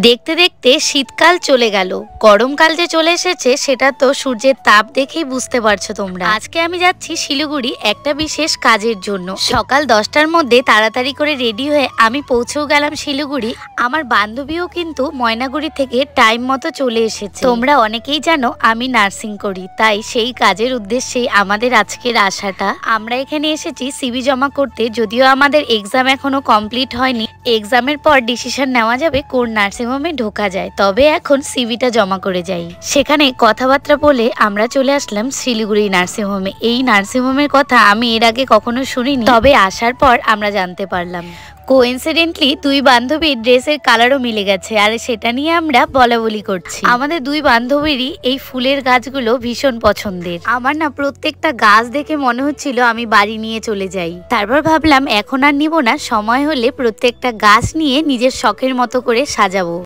দেখতে দেখতে শীতকাল চলে গেল, গরমকাল যে চলে এসেছে সেটা তো সূর্যের তাপ দেখেই বুঝতে পারছো তোমরা। আজকে আমি যাচ্ছি শিলিগুড়ি একটা বিশেষ কাজের জন্য। সকাল 10টার মধ্যে তাড়াতাড়ি করে রেডি হয়ে আমি পৌঁছেও গেলাম শিলিগুড়ি। আমার বান্ধবীও কিন্তু ময়নাগুড়ি থেকে টাইম মতো চলে এসেছে। তোমরা অনেকেই জানো আমি নার্সিং করি, তাই সেই কাজের উদ্দেশ্যেই আমাদের আজকের আসাটা। আমরা এখানে এসেছি সিভি জমা করতে, যদিও আমাদের এক্সাম এখনো কমপ্লিট হয়নি। এক্সামের পর ডিসিশন নেওয়া যাবে কোন নার্সিংহোমে ঢোকা যায়, তবে এখন সিভিটা জমা করে যাই। সেখানে কথাবার্তা বলে আমরা চলে আসলাম শিলিগুড়ি নার্সিংহোমে। এই নার্সিংহোমের কথা আমি এর আগে কখনো শুনিনি, তবে আসার পর আমরা জানতে পারলাম। কোইন্সিডেন্টলি দুই বান্ধবীর ড্রেসের কালারও মিলে গেছে, আর সেটা নিয়ে আমরা বলাবলি করছি। আমাদের দুই বান্ধবীরই এই ফুলের গাছগুলো ভীষণ পছন্দের। আমার না প্রত্যেকটা গাছ দেখে মনে হচ্ছিল আমি বাড়ি নিয়ে চলে যাই। তারপর ভাবলাম এখন আর নিব না, সময় হলে প্রত্যেকটা গাছ নিয়ে নিজের শখের মতো করে সাজাবো।